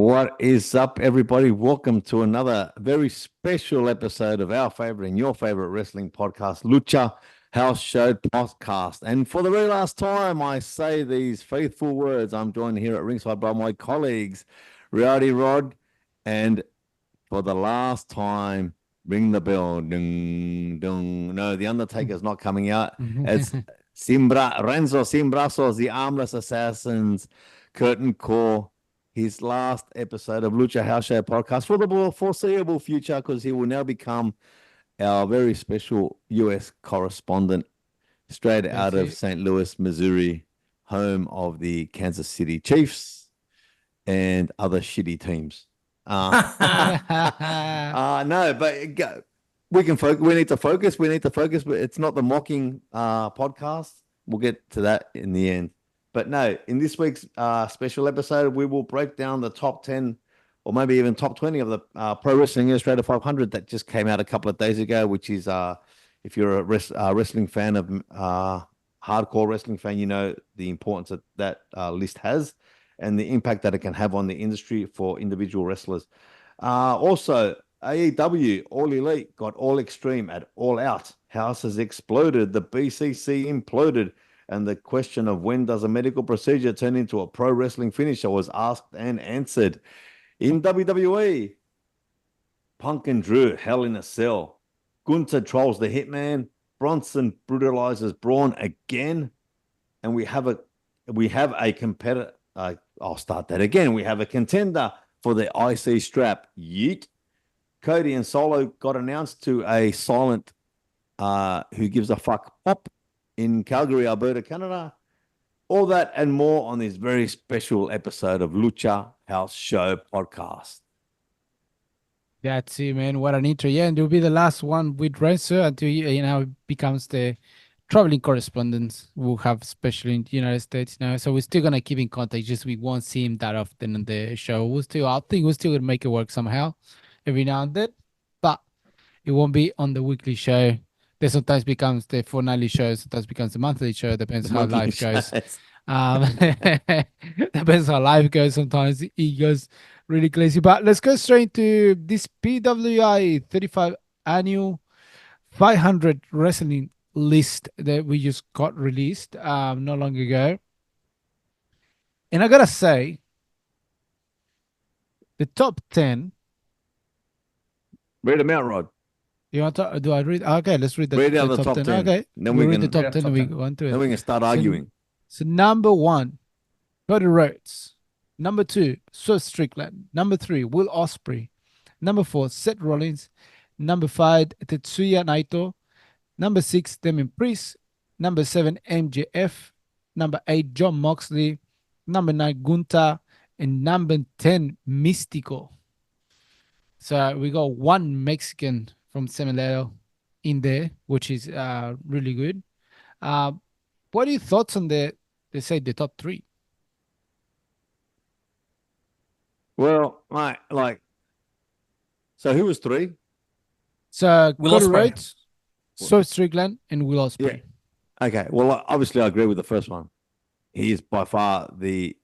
What is up, everybody? Welcome to another very special episode of our favorite and your favorite wrestling podcast, Lucha House Show Podcast. And for the very last time, I say these faithful words. I'm joined here at ringside by my colleagues, Rowdy Rod, and for the last time, ring the bell. Ding, ding. No, the Undertaker's not coming out. It's Renzo Simbrazos, the Armless Assassins, Curtain Call. His last episode of Lucha House Show Podcast for the foreseeable future, because he will now become our very special US correspondent straight out of St. Louis, Missouri, home of the Kansas City Chiefs and other shitty teams. No, but we can focus. We need to focus. But it's not the mocking podcast. We'll get to that in the end. But no, in this week's special episode, we will break down the top 10 or maybe even top 20 of the Pro Wrestling Illustrated 500 that just came out a couple of days ago, which is, if you're a wrestling fan of hardcore wrestling fan, you know the importance that list has and the impact that it can have on the industry for individual wrestlers. Also, AEW, All Elite, got All Extreme at All Out. House has exploded. The BCC imploded. And the question of when does a medical procedure turn into a pro wrestling finisher was asked and answered. In WWE, Punk and Drew, Hell in a Cell. Gunther trolls the Hitman. Bronson brutalizes Braun again. And we have a competitor. I'll start that again. We have a contender for the IC strap. Yeet. Cody and Solo got announced to a silent who gives a fuck pop in Calgary, Alberta, Canada. All that and more on this very special episode of Lucha House Show Podcast. That's it, man. What an intro. Yeah, and it'll be the last one with Renzo until it becomes the traveling correspondent. We'll have especially in the United States now. So we're still gonna keep in contact, just we won't see him that often on the show. I think we're still gonna make it work somehow every now and then. But it won't be on the weekly show. There sometimes becomes the fortnightly show, sometimes becomes the monthly show. Depends how life goes. Depends how life goes. Sometimes it goes really crazy. But let's go straight to this PWI 35 annual 500 wrestling list that we just got released not long ago. And I gotta say, the top 10. Read them out, Rod. You want to? Do I read? Okay, let's read the top 10. Okay, then we read can the top 10 and we go on to it. Then we can start arguing. So number 1, Cody Rhodes. Number 2, Swerve Strickland. Number 3, Will Ospreay. Number 4, Seth Rollins. Number 5, Tetsuya Naito. Number 6, Damian Priest. Number 7, MJF. Number 8, Jon Moxley. Number 9, Gunther. And number 10, Mystico. So we got one Mexican from Semilero in there, which is really good. What are your thoughts on the top 3? Well, so who was 3? So Cody Rhodes, Swerve Strickland, and Will Ospreay. Yeah. Okay. Well, obviously, I agree with the first one. He is by far the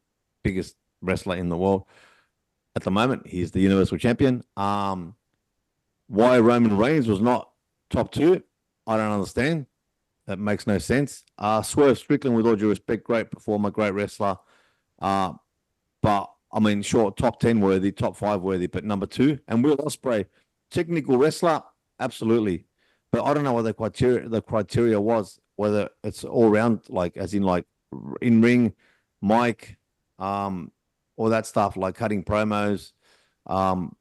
biggest wrestler in the world at the moment. He's the Universal Champion. Why Roman Reigns was not top 2, I don't understand. That makes no sense. Swerve Strickland, with all due respect, great performer, great wrestler. But I mean, sure, top 10 worthy, top 5 worthy, but number 2. And Will Ospreay, technical wrestler, absolutely. But I don't know what the criteria was, whether it's all round, like as in like in ring, mic, all that stuff, like cutting promos,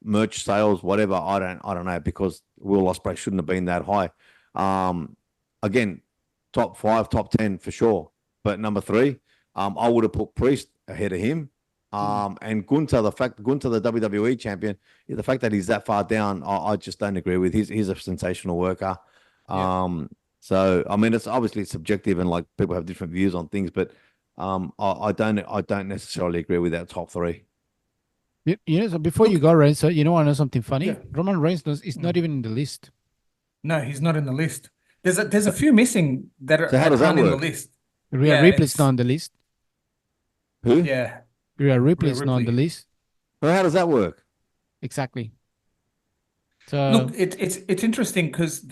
merch sales, whatever. I don't know, because Will Ospreay shouldn't have been that high. Again, top 5, top 10 for sure. But number 3, I would have put Priest ahead of him. And Gunther, the WWE champion, the fact that he's that far down, I just don't agree with. He's a sensational worker. So I mean, it's obviously subjective and like people have different views on things, but I don't necessarily agree with that top 3. So before you go, Renzo, you want to know something funny? Yeah. Roman Reigns is not even in the list. No, he's not in the list. There's a few missing that are not in the list. Rhea Ripley's not on the list. Who? Yeah. Rhea Ripley's not on the list. So how does that work? Exactly. So Look, it's interesting because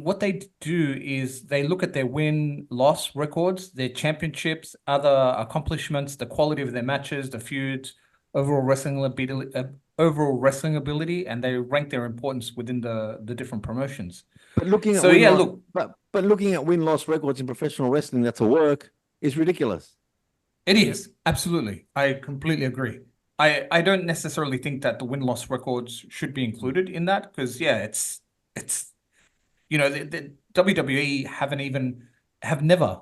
what they do is they look at their win-loss records, their championships, other accomplishments, the quality of their matches, the feuds, overall wrestling ability, and they rank their importance within the different promotions. But looking at So yeah, look, but looking at win-loss records in professional wrestling that's a work is ridiculous. it is absolutely. I completely agree. I don't necessarily think that the win-loss records should be included in that because yeah, it's the WWE have never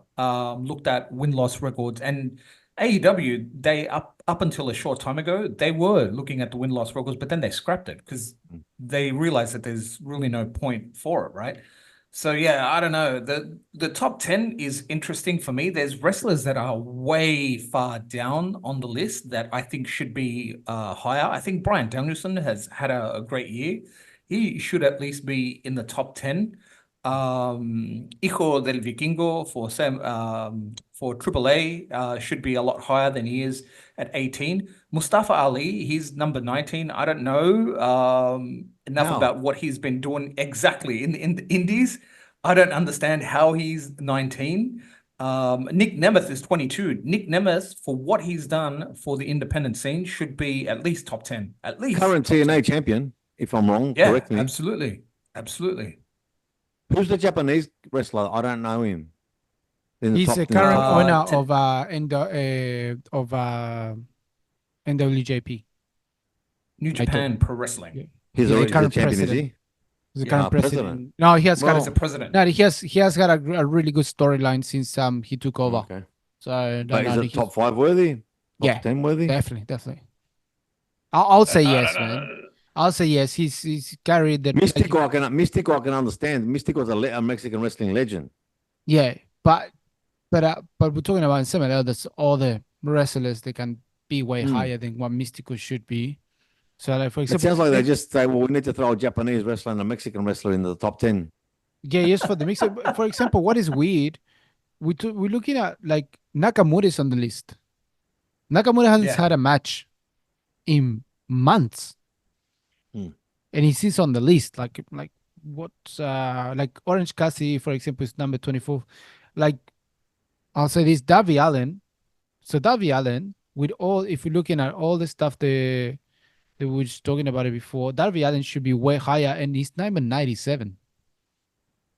looked at win-loss records, and AEW they up until a short time ago they were looking at the win-loss records, but then they scrapped it because they realized that there's really no point for it, right? So yeah, I don't know. The top 10 is interesting for me. There's wrestlers that are way far down on the list that I think should be higher. I think Bryan Danielson has had a great year. He should at least be in the top 10. Hijo del Vikingo for AAA should be a lot higher than he is at 18. Mustafa Ali, he's number 19. I don't know enough How? about what he's been doing exactly in the Indies. I don't understand how he's 19. Nick Nemeth is 22. Nick Nemeth, for what he's done for the independent scene, should be at least top 10. At least Current top 10. TNA champion, if I'm wrong, Yeah, correct me. absolutely. Absolutely. Who's the Japanese wrestler? I don't know him. In the he's top a 10. current owner ten- of NWJP. New Naito. Japan Pro Wrestling. Yeah. He's He's the already the current champion, is president. he? He's the Yeah, current president. president. No, he has Well, As a president. no, he has got a really good storyline since he took over. Okay. So But no, is no, it top 5 worthy? Top Yeah, 10 worthy? definitely. I'll say yes, man. I'll say yes. He's carried the Mystico, I can understand. Mystico's a Mexican wrestling legend. Yeah, but we're talking about some of the other wrestlers. They can be way higher than what Mystico should be. So, like for It example, sounds like they just say, well, we need to throw a Japanese wrestler and a Mexican wrestler in the top 10. yeah, yes, for the mix. For example, what is weird? We're looking at like Nakamura's on the list. Nakamura hasn't Yeah. had a match in months, Hmm. and he sits on the list. Like what's like Orange Cassidy, for example, is number 24. Like I'll say this, Darby Allin. So Darby Allin, with all, if you're looking at all the stuff that we were just talking about it before, Darby Allin should be way higher, and he's number 97.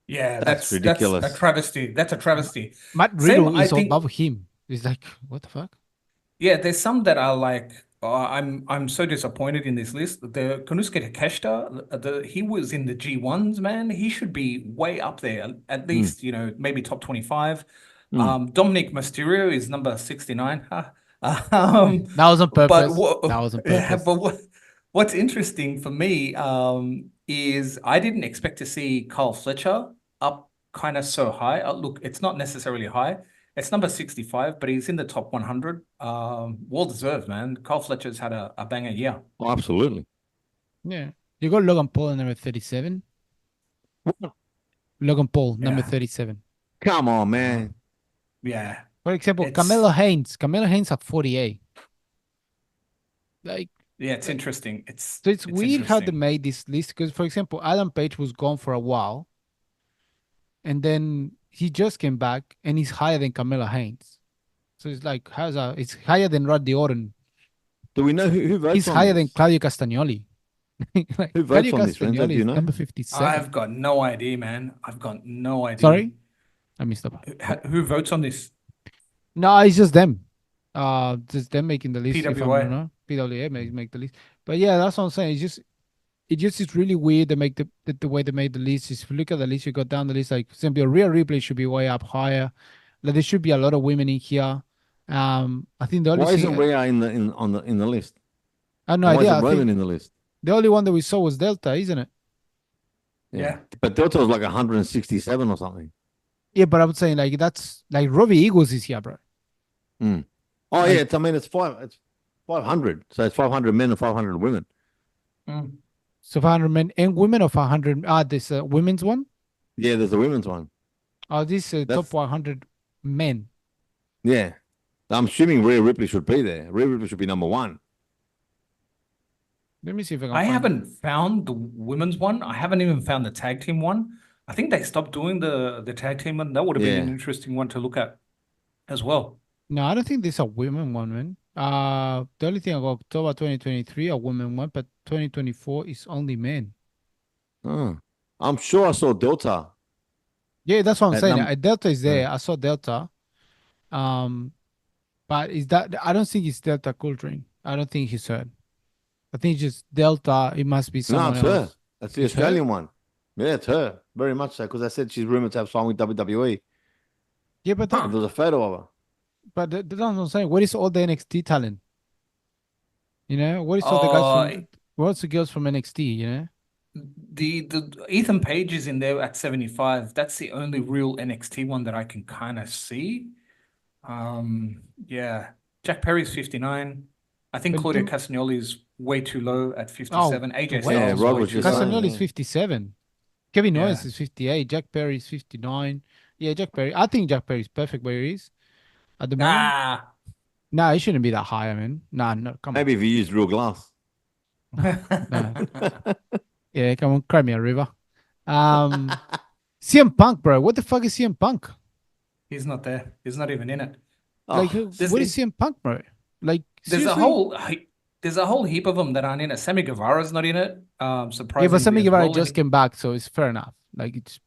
Yeah, That's that's ridiculous. a travesty. That's a travesty. Matt Same, Riddle I is think- above him. It's like, what the fuck? Yeah, there's some that are like, I'm so disappointed in this list. The Konosuke Takeshita, he was in the G1s, man. He should be way up there, at least, maybe top 25. Dominic Mysterio is number 69. That was on But purpose. what, That was on yeah, purpose. but what's interesting for me is I didn't expect to see Carl Fletcher up kind of so high. Look, it's not necessarily high. It's number 65, but he's in the top 100. Well deserved, man. Carl Fletcher's had a banger year. Oh, absolutely. Yeah. You got Logan Paul at number 37. Logan Paul, number Yeah. 37. Come on, man. Yeah. For example, It's- Camelo Haynes. Camelo Haynes at 48. Like, Yeah, it's interesting. so it's weird how they interesting. made this list because, for example, Adam Page was gone for a while, and then he just came back, and he's higher than Camelo Haynes. So it's like, how's that? It's higher than Rodney Orton. Do we know who votes He's on higher this? than Claudio Castagnoli. Like, Who votes Claudio on this, Renzo? Do Castagnoli you is know? number 57. I've got no idea, man. I've got no idea. Sorry? I missed up. Who votes on this? No, it's just them. Just them making the list. If I'm PWA. not, PWA make the list. But yeah, that's what I'm saying. It just is really weird. They make the way they made the list. If you look at the list, you go down the list. Like simply, a Rhea Ripley should be way up higher. Like there should be a lot of women in here. I think the only Why isn't thing, Rhea in the list? I have no Why idea. isn't I Roman think in the list? the only one that we saw was Delta, isn't it? Yeah. But Delta was like 167 or something. Yeah, but I'm saying like that's like Robbie Eagles is here, bro. Oh Like- yeah, it's 500. So it's 500 men and 500 women. Mm. So 500 men and women or 500. This women's one. Yeah, there's the women's one. Oh, this top That's- 100 men. Yeah. I'm assuming Rhea Ripley should be there. Rhea Ripley should be number 1. Let me see if I can I find. haven't found the women's one. I haven't even found the tag team one. I think they stopped doing the tag team one. That would have been an Yeah. interesting one to look at as well. No, I don't think there's a women one, man. The only thing about October 2023, a women one, but 2024 is only men. Oh. I'm sure I saw Delta Yeah, that's what I'm at saying. number. Delta is there. I saw Delta. Um, but is that I don't think it's Delta Coltrane. I don't think he's hurt. I think it's just Delta. It must be No, someone it's her. else. That's the It's her. Australian one. Yeah, it's her. Very much so. Because I said she's rumored to have signed with WWE. Yeah, but And there's a photo of her. that's what I'm saying. What is all the NXT talent? You know, what is all the guys Uh, from? What's the girls from NXT? You know. the Ethan Page is in there at 75. That's the only real NXT one that I can kind of see. Yeah, Jack Perry's 59. I think But Claudia Castagnoli is way too low at oh 57. AJ wait, Yeah, Styles is Rod way was too just saying. low. Castagnoli is Yeah. 57. Kevin Owens Yeah. is 58. Jack Perry is 59. Yeah, Jack Perry. I think Jack Perry is perfect where he is at the moment. Ah. Nah, he shouldn't be that high, man. Nah, no, come on. Maybe if you used real glass. Nah. Yeah, come on, cry me a river. CM Punk, bro. What the fuck is CM Punk? He's not there. He's not even in it. Like, Oh, There's what is CM Punk, bro? Like, there's a seriously? whole heap of them that aren't in it. Sammy Guevara's not in it. Yeah, but Surprisingly Sammy as Guevara well. just came back, so it's fair enough. Like, it's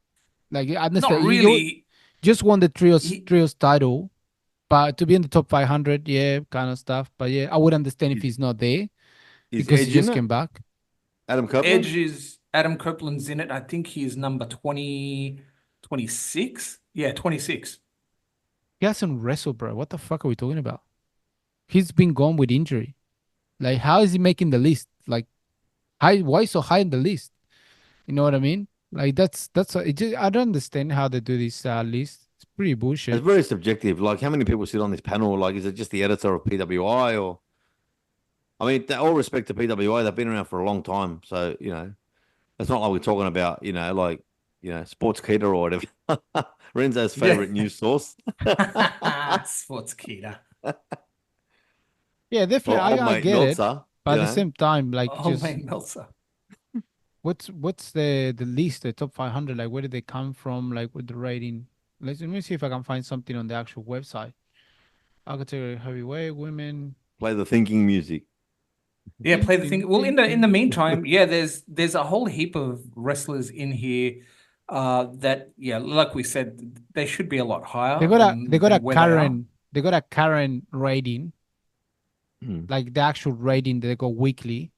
like I Not understand. You really. just won the He, trios title, but to be in the top 500, yeah, kind of stuff. But yeah, I would understand if is, he's not there is because he Edge in just it? came back. Adam Copeland? Edge is Adam Copeland's in it. I think he's number 20, 26. Yeah, 26. He hasn't wrestled, bro. What the fuck are we talking about? He's been gone with injury. Like, how is he making the list? Like, why so high in the list? You know what I mean? Like, I don't understand how they do this list. It's pretty bullshit. It's very subjective. Like, how many people sit on this panel? Like, is it just the editor of PWI or? I mean, all respect to PWI, they've been around for a long time. So, it's not like we're talking about, like, Sports Keeda or whatever. Renzo's favorite Yeah. news source. Sports Keeda. Yeah, Or definitely. old I mate get it, Meltzer, but at the same time, like, Oh, just man, Meltzer. what's the list, the top 500? Like, where did they come from? Like, with the rating? Let me see if I can find something on the actual website. Category heavyweight women. play the thinking music. Yeah, Ding, play the ding, thing. Well, ding, in the ding. meantime, yeah, there's a whole heap of wrestlers in here that, yeah, like we said, they should be a lot They higher got a than where they are. they got a current rating, Hmm. like the actual rating that they go weekly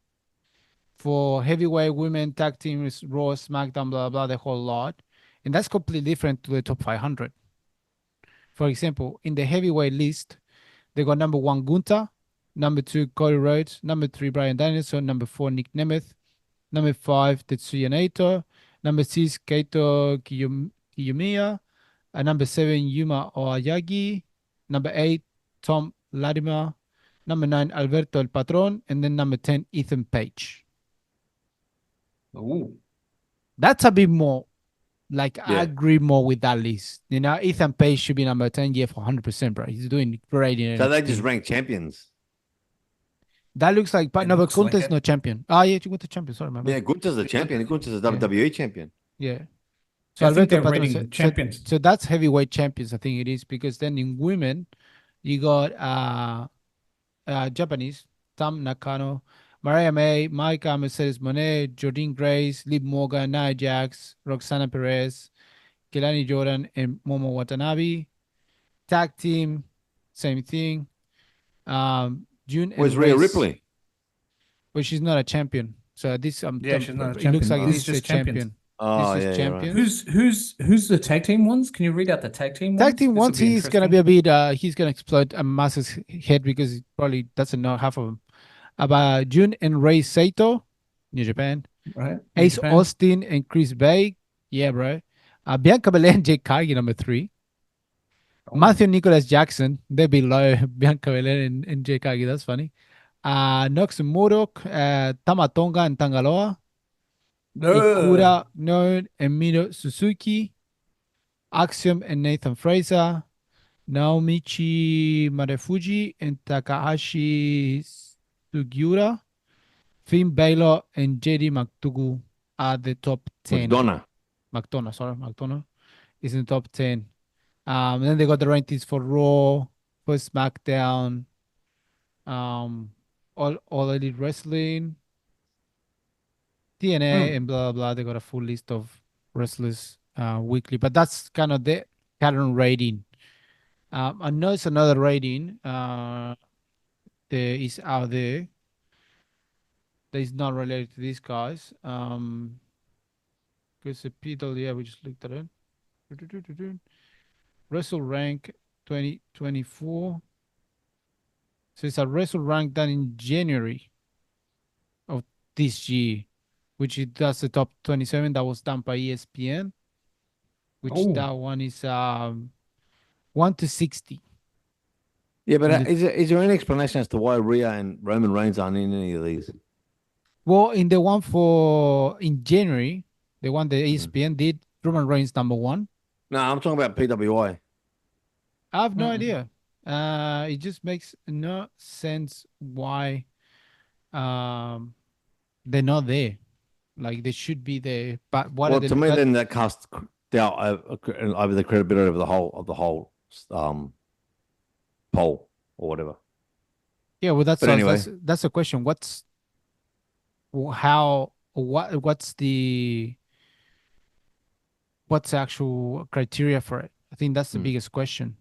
for heavyweight women tag teams, Raw, SmackDown, blah blah, the whole lot, and that's completely different to the top 500. For example, in the heavyweight list, they got number one Gunta, number two Cody Rhodes, number three Brian Danielson, number four Nick Nemeth, number five Tetsuya Naito, number six Kaito Kiyomiya, number seven Yuma Oyagi, number eight Tom Latimer, number nine Alberto El Patron, and then number 10 Ethan Page. Ooh. That's a bit more. Like, I Yeah. agree more with that list. Ethan Page should be number 10, yeah, for 100%, bro. He's doing great in So they NXT. just rank champions. That looks like, but It no, but looks like Kunta's it. no champion. Ah, yeah, Kunta's champion. Sorry, my bad. Yeah, Gunter's a champion. Gunter's a WWE champion. Yeah. So I think Alberto they're Patron. rating champions. So that's heavyweight champions. I think it is because then in women, you got Japanese Tam Nakano, Mariah May, Maika Mercedes Monet, Jordine Grace, Liv Morgan, Nia Jax, Roxana Perez, Kelani Jordan, and Momo Watanabe. Tag team, same thing. June Where's and Rhea Race. Ripley? But she's not a champion. So this Yeah, she's not a it looks champion. like These this is a just champions. champion. Oh, This is yeah, champion. right. Who's the tag team ones? Can you read out the tag team ones? Tag team This will once be he's gonna interesting. be a bit he's gonna explode a massive head because he probably doesn't know half of them. About Jun and Ray Saito, New Japan. Right. New Ace Japan. Austin and Chris Bay. Yeah, bro. Bianca Belair and Jake Cargill, number 3. Oh. Matthew Nicholas Jackson, they're below Bianca Belair and Jake Cargill. That's funny. Nox Murdoch, Tamatonga and Tangaloa. Ikura Known and Mino Suzuki. Axiom and Nathan Fraser. Naomichi Marefuji and Takahashi Sugiura. Finn Balor and JD McDougal are the top 10. McDonough. McDonough is in the top 10. Then they got the rankings for Raw, for SmackDown, all Elite Wrestling, TNA, and blah, blah, blah. They got a full list of wrestlers weekly, but that's kind of the current rating. I know it's another rating there is out there that is not related to these guys. Because the Pedal, yeah, we just looked at it. Wrestle Rank 2024. So it's a Wrestle Rank done in January of this year, which that's the top 27 that was done by ESPN, which that one is 1 to 60. Yeah, but And is there any explanation as to why Rhea and Roman Reigns aren't in any of these? Well, in the one in January, the one that ESPN did, Roman Reigns number 1. No, I'm talking about PWI. I have no idea. It just makes no sense why they're not there. Like they should be there. But what Well, are to me, then that casts doubt over the credibility of the whole poll or whatever. Yeah, well, But anyway. that's the question. What's the actual criteria for it? I think that's the biggest question.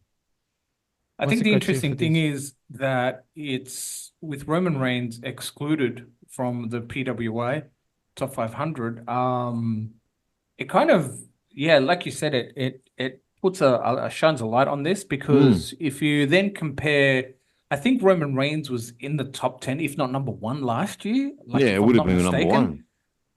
I think the interesting thing is that it's with Roman Reigns excluded from the PWI top 500. It kind of, yeah, like you said, it puts shines a light on this, because if you then compare, I think Roman Reigns was in the top 10, if not number 1 last year. Like, yeah, it would have been number 1.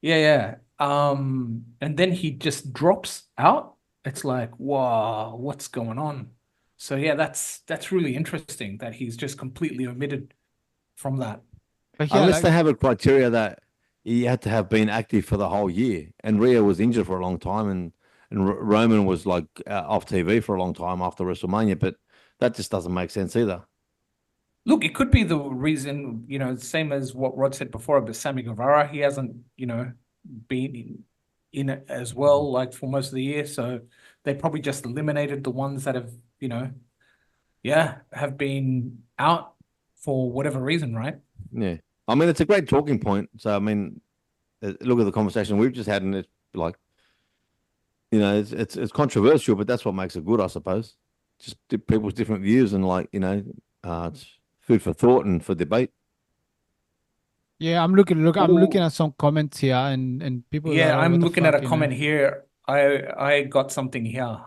Yeah. And then he just drops out. It's like, wow, what's going on? So yeah, that's really interesting that he's just completely omitted from that. But yeah, unless they have a criteria that he had to have been active for the whole year, and Rhea was injured for a long time, and Roman was like off TV for a long time after WrestleMania, but that just doesn't make sense either. Look, it could be the reason, same as what Rod said before about Sammy Guevara. He hasn't, been in it as well, like for most of the year. So they probably just eliminated the ones that have, have been out for whatever reason, right? Yeah. I mean, it's a great talking point. So, I mean, look at the conversation we've just had, and it's like, it's controversial, but that's what makes it good, I suppose. Just people's different views, and it's food for thought and for debate. Yeah, I'm looking at some comments here, and people. Yeah, I'm looking at a you know? comment here. I got something here.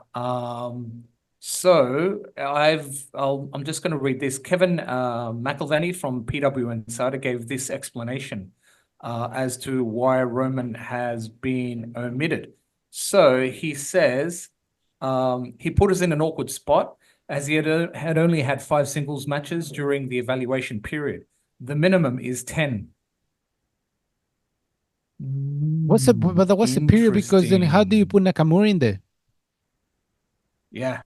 So I'm just going to read this. Kevin McElvany from PW Insider gave this explanation as to why Roman has been omitted. So he says he put us in an awkward spot, as he had only had 5 singles matches during the evaluation period. The minimum is 10. What's the period? Because then how do you put Nakamura in there? Yeah.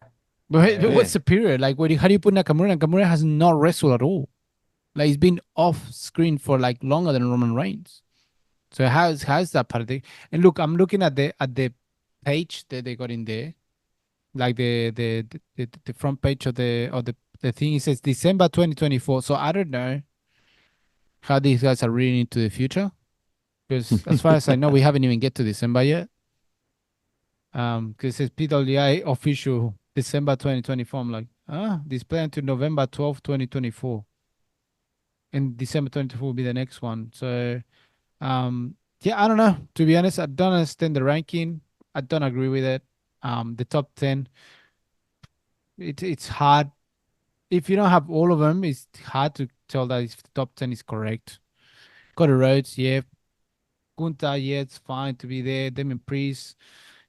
But what's the period? Like, how do you put Nakamura? Nakamura has not wrestled at all. Like, he's been off screen for like longer than Roman Reigns. So how's that part of it? And look, I'm looking at the page that they got in there, like the front page of the thing. It says December 2024. So I don't know how these guys are reading into the future, because as far as I know, we haven't even get to December yet. Because it says PWI official December 2024. I'm like, display until November 12, 2024. And December 2024 will be the next one. So, yeah, I don't know. To be honest, I don't understand the ranking. I don't agree with it. The top 10, it's hard. If you don't have all of them, it's hard to tell that if the top 10 is correct. Cody Rhodes, yeah. Gunther, yeah, it's fine to be there. Damien Priest,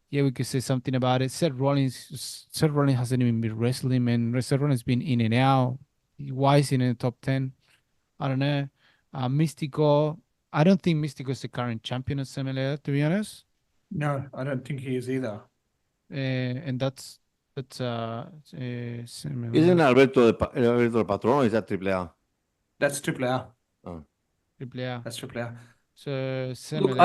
yeah, we could say something about it. Seth Rollins hasn't even been wrestling, man. Seth Rollins been in and out. Why is he in the top 10? I don't know. Mystico, I don't think Mystico is the current champion of SummerSlam, to be honest. No, I don't think he is either. And that's Isn't Alberto el Patrón, or is that Triple A? That's Triple A. Oh. Triple A. That's Triple A. So Look, similar.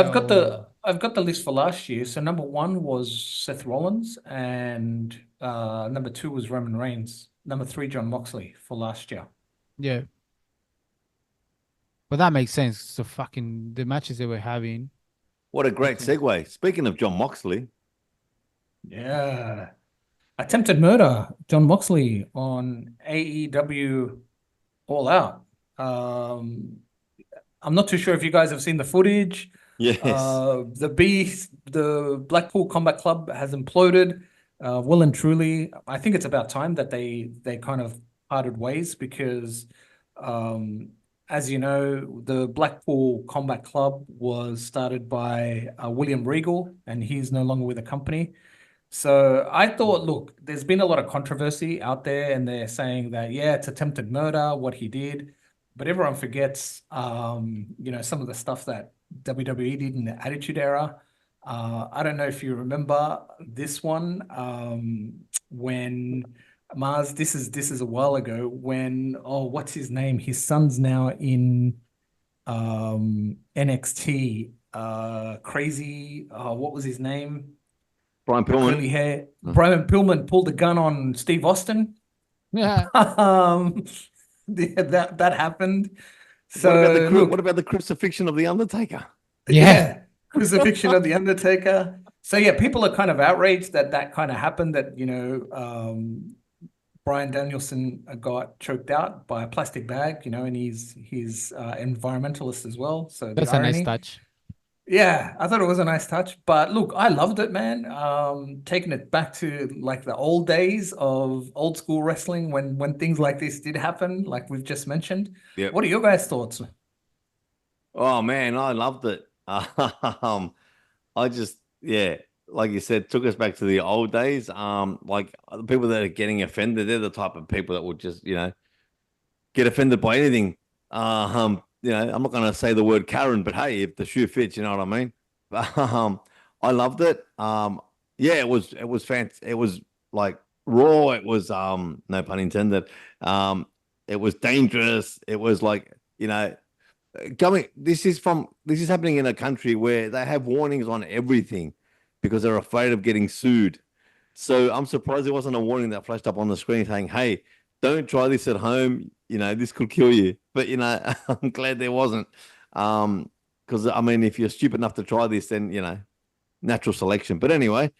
I've got the list for last year. So number one was Seth Rollins, and number two was Roman Reigns. Number three, John Moxley for last year. Yeah. But that makes sense. So fucking the matches they were having. What a great Okay. segue. Speaking of John Moxley, Yeah. Attempted murder, John Moxley on AEW All Out. I'm not too sure if you guys have seen the footage. yes, The Blackpool Combat Club has imploded. Well and truly, I think it's about time that they kind of parted ways because, as you know, the Blackpool Combat Club was started by William Regal, and he's no longer with the company. So I thought, look, there's been a lot of controversy out there, and they're saying that, yeah, it's attempted murder, what he did. But everyone forgets, some of the stuff that WWE did in the Attitude Era. I don't know if you remember this one, when Mars, this is a while ago, when, what's his name? His son's now in NXT. Crazy, what was his name? Brian Curly Pillman. hair. Brian Pillman pulled the gun on Steve Austin. Yeah. That happened. So What about the crucifixion of the Undertaker? Yeah. Crucifixion of the Undertaker. So yeah, people are kind of outraged that kind of happened. That Bryan Danielson got choked out by a plastic bag. And he's environmentalist as well. So That's the a nice irony. touch. Yeah, I thought it was a nice touch. But look, I loved it, man. Taking it back to like the old days of old school wrestling when things like this did happen, like we've just mentioned. Yep. What are your guys' thoughts? Oh man, I loved it. I just, yeah, like you said, took us back to the old days. Like the people that are getting offended, they're the type of people that would just, get offended by anything. I'm not going to say the word Karen, but hey, if the shoe fits, you know what I mean. I loved it. Yeah, it was fancy. It was like raw. It was no pun intended. It was dangerous. It was like this is happening in a country where they have warnings on everything because they're afraid of getting sued. So I'm surprised there wasn't a warning that flashed up on the screen saying, "Hey, don't try this at home. This could kill you." But I'm glad there wasn't. Because I mean, if you're stupid enough to try this, then natural selection. But anyway,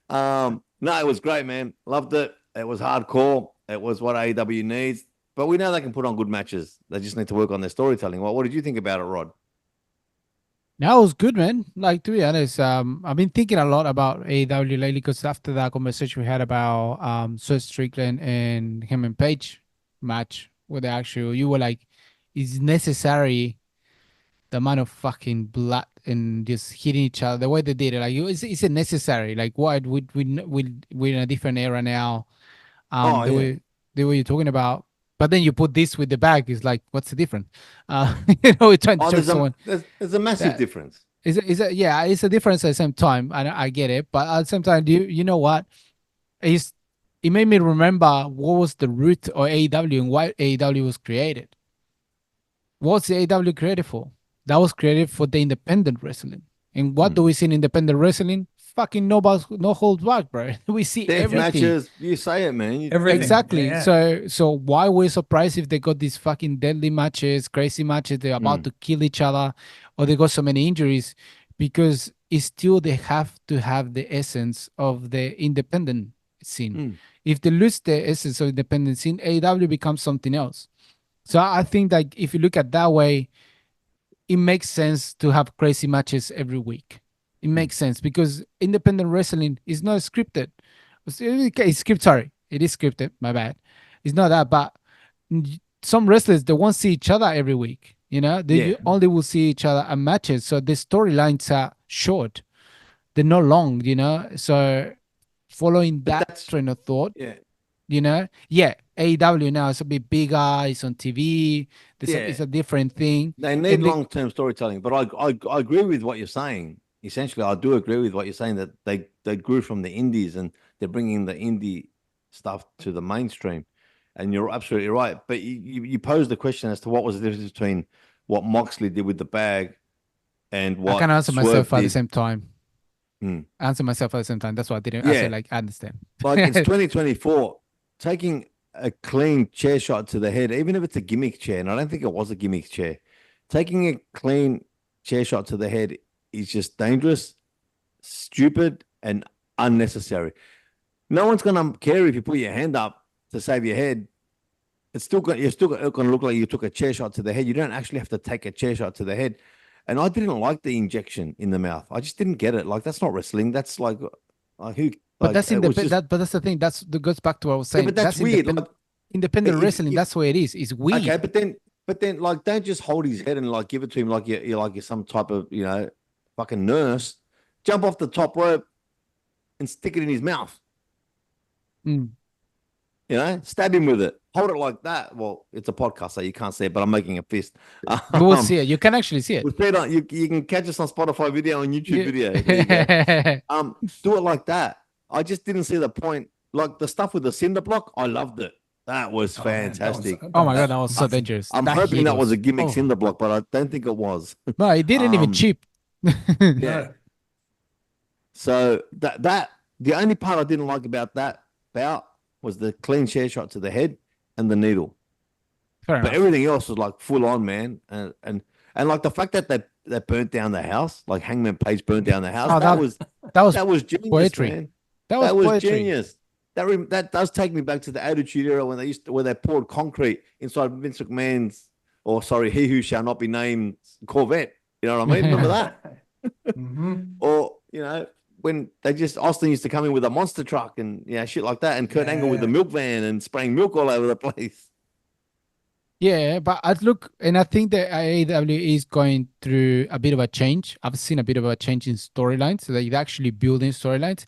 no, it was great, man. Loved it. It was hardcore. It was what AEW needs. But we know they can put on good matches. They just need to work on their storytelling. What did you think about it, Rod? That was good, man. Like, to be honest, I've been thinking a lot about AEW lately because after that conversation we had about Seth Strickland and him and Page match with the actual, you were like, is necessary the amount of fucking blood and just hitting each other the way they did it? Like, is it necessary? Like, what we're in a different era now. Oh, The yeah. way you're talking about, but then you put this with the bag, is like, what's the difference? We're trying to show someone. There's a massive that- difference. Yeah, it's a difference at the same time. I get it, but at the same time, you know what? It made me remember what was the root of AEW and why AEW was created. What's the AEW created for? That was created for the independent wrestling. And what do we see in independent wrestling? Fucking no holds back, bro. We see Death everything. matches, you say it, man. Everything. Exactly. Yeah. So why we're surprised if they got these fucking deadly matches, crazy matches, they're about to kill each other, or they got so many injuries, because it's still they have to have the essence of the independent scene. If they lose the essence of independent scene, AEW becomes something else. So I think that if you look at that way, it makes sense to have crazy matches every week. It makes sense because independent wrestling is not scripted. It's scripted. Sorry, it is scripted. My bad. It's not that, but some wrestlers they won't see each other every week. They only will see each other at matches. So the storylines are short. They're not long. So following that train of thought, AEW now is a bit bigger. It's on TV. It's a different thing. They need long-term storytelling, but I agree with what you're saying. Essentially, I do agree with what you're saying that they grew from the indies and they're bringing the indie stuff to the mainstream. and you're absolutely right. But you posed the question as to what was the difference between what Moxley did with the bag and I what can answer Swerve myself at the did. same time. Hmm. Answer myself at the same time. That's why I didn't. I Yeah, said like I understand. like it's 2024. Taking a clean chair shot to the head, even if it's a gimmick chair, and I don't think it was a gimmick chair, taking a clean chair shot to the head is just dangerous, stupid, and unnecessary. No one's gonna care if you put your hand up to save your head. It's still going. You're still going to look like you took a chair shot to the head. You don't actually have to take a chair shot to the head. And I didn't like the injection in the mouth. I just didn't get it. Like that's not wrestling. That's like who? But Like that's it was just But that's the thing. That goes back to what I was yeah. saying. But that's weird. Like Independent if wrestling. you That's where it is. It's weird. okay, but then like don't just hold his head and like give it to him like you're like you're some type of fucking nurse. Jump off the top rope and stick it in his mouth. Mm. Stab him with it. Hold it like that. Well, it's a podcast, so you can't see it, but I'm making a fist. You will see it. You can actually see it. We'll see it on, you can catch us on Spotify video and YouTube You- video. There you go. Do it like that. I just didn't see the point. Like the stuff with the cinder block, I loved it. That was Oh, man, fantastic. Oh my god, that was so awesome. dangerous. I'm That hoping hit that was a gimmick oh. cinder block, but I don't think it was. No, it didn't even chip. Yeah. No. So that the only part I didn't like about that bout was the clean chair shot to the head and the needle. Fair But enough. everything else was like full on, man. And like the fact that they burnt down the house, like Hangman Page burnt down the house. Oh, that was genius, poetry. man. That was poetry. Genius. That does take me back to the Attitude Era when they poured concrete inside Vince McMahon's, he who shall not be named Corvette. You know what I mean? Remember that? Mhm. Or when Austin used to come in with a monster truck and shit like that, and Kurt Angle with the milk van and spraying milk all over the place. Yeah, but I think that AEW is going through a bit of a change. I've seen a bit of a change in storylines. So they're actually building storylines.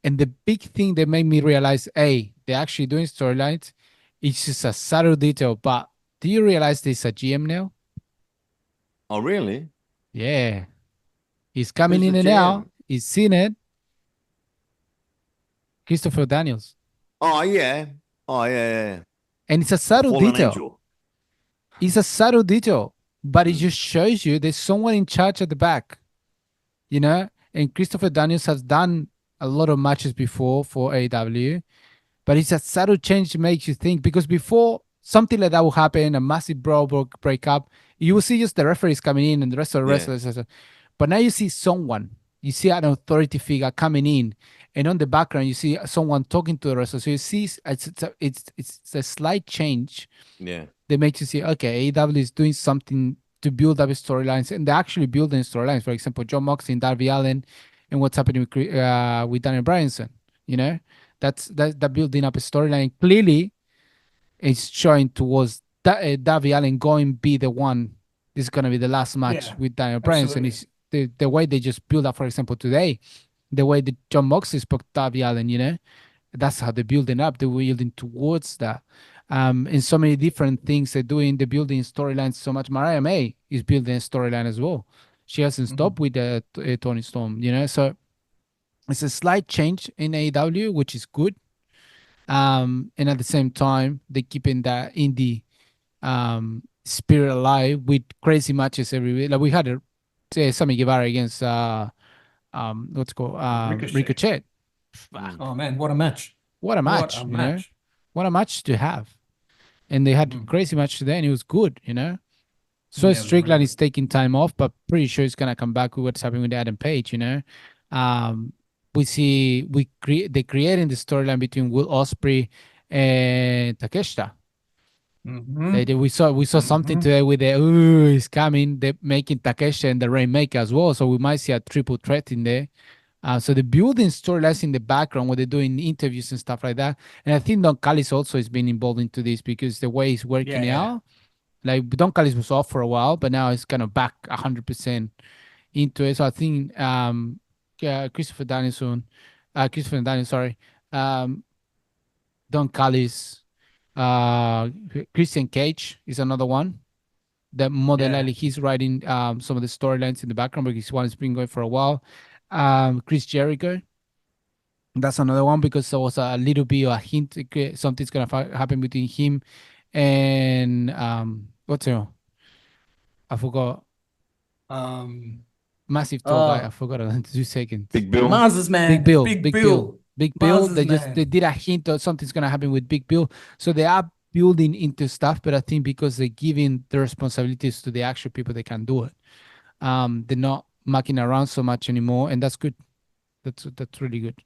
And the big thing that made me realize, they're actually doing storylines. It's just a subtle detail. But do you realize there's a GM now? Oh, really? Yeah. He's coming Who's in the and out. GM? He's seen it. Christopher Daniels. Oh yeah. Yeah. And it's a subtle Fallen detail. angel. It's a subtle detail, but it just shows you there's someone in charge at the back, And Christopher Daniels has done a lot of matches before for AEW, but it's a subtle change that makes you think, because before something like that will happen, a massive brawl break up, you will see just the referees coming in and the rest of the wrestlers. But now you see you see an authority figure coming in, and on the background you see someone talking to the wrestler. So you see it's a slight change. Yeah. They make you see, okay, AEW is doing something to build up storylines, and they're actually building storylines. For example, John Moxley and Darby Allin, and what's happening with Daniel Bryanson. That's building up a storyline. Clearly, it's showing towards Darby Allin going be the one. This is gonna be the last match with Daniel Bryanson. It's the way they just build up. For example, today, the way that John Moxley spoke to Darby Allin, that's how they're building up. They're building towards that. And so many different things they're doing. They're building storylines so much. Mariah May is building a storyline as well. She hasn't stopped with Tony Storm, So it's a slight change in AEW, which is good. And at the same time, they're keeping that indie spirit alive with crazy matches every week. Like we had Sammy Guevara against what's it called Ricochet. Oh man, what a match! What a match! What a match! What a match to have. And they had a crazy match today, and it was good, So Strickland is taking time off, but pretty sure he's gonna come back with what's happening with Adam Page, They're creating the storyline between Will Ospreay and Takeshita. We saw something today with he's coming. They're making Takeshita and the Rainmaker as well, so we might see a triple threat in there. So the building storylines in the background when they're doing interviews and stuff like that. And I think Don Callis also has been involved into this because the way he's working out, like Don Callis was off for a while, but now he's kind of back 100% into it. So I think Christopher Daniels, Don Callis, Christian Cage is another one. That more than likely he's writing some of the storylines in the background because one has been going for a while. Chris Jericho, That's another one because there was a little bit of a hint something's gonna happen between him and what's her? I forgot. Massive tall guy. I forgot in 2 seconds. Big Bill. Maz's man. Big Bill. Big Big Bill. Bill. Big Bill. Maz's They man. did a hint of something's gonna happen with Big Bill. So they are building into stuff, but I think because they're giving the responsibilities to the actual people, they can do it. They're not mucking around so much anymore, and that's good. That's really good.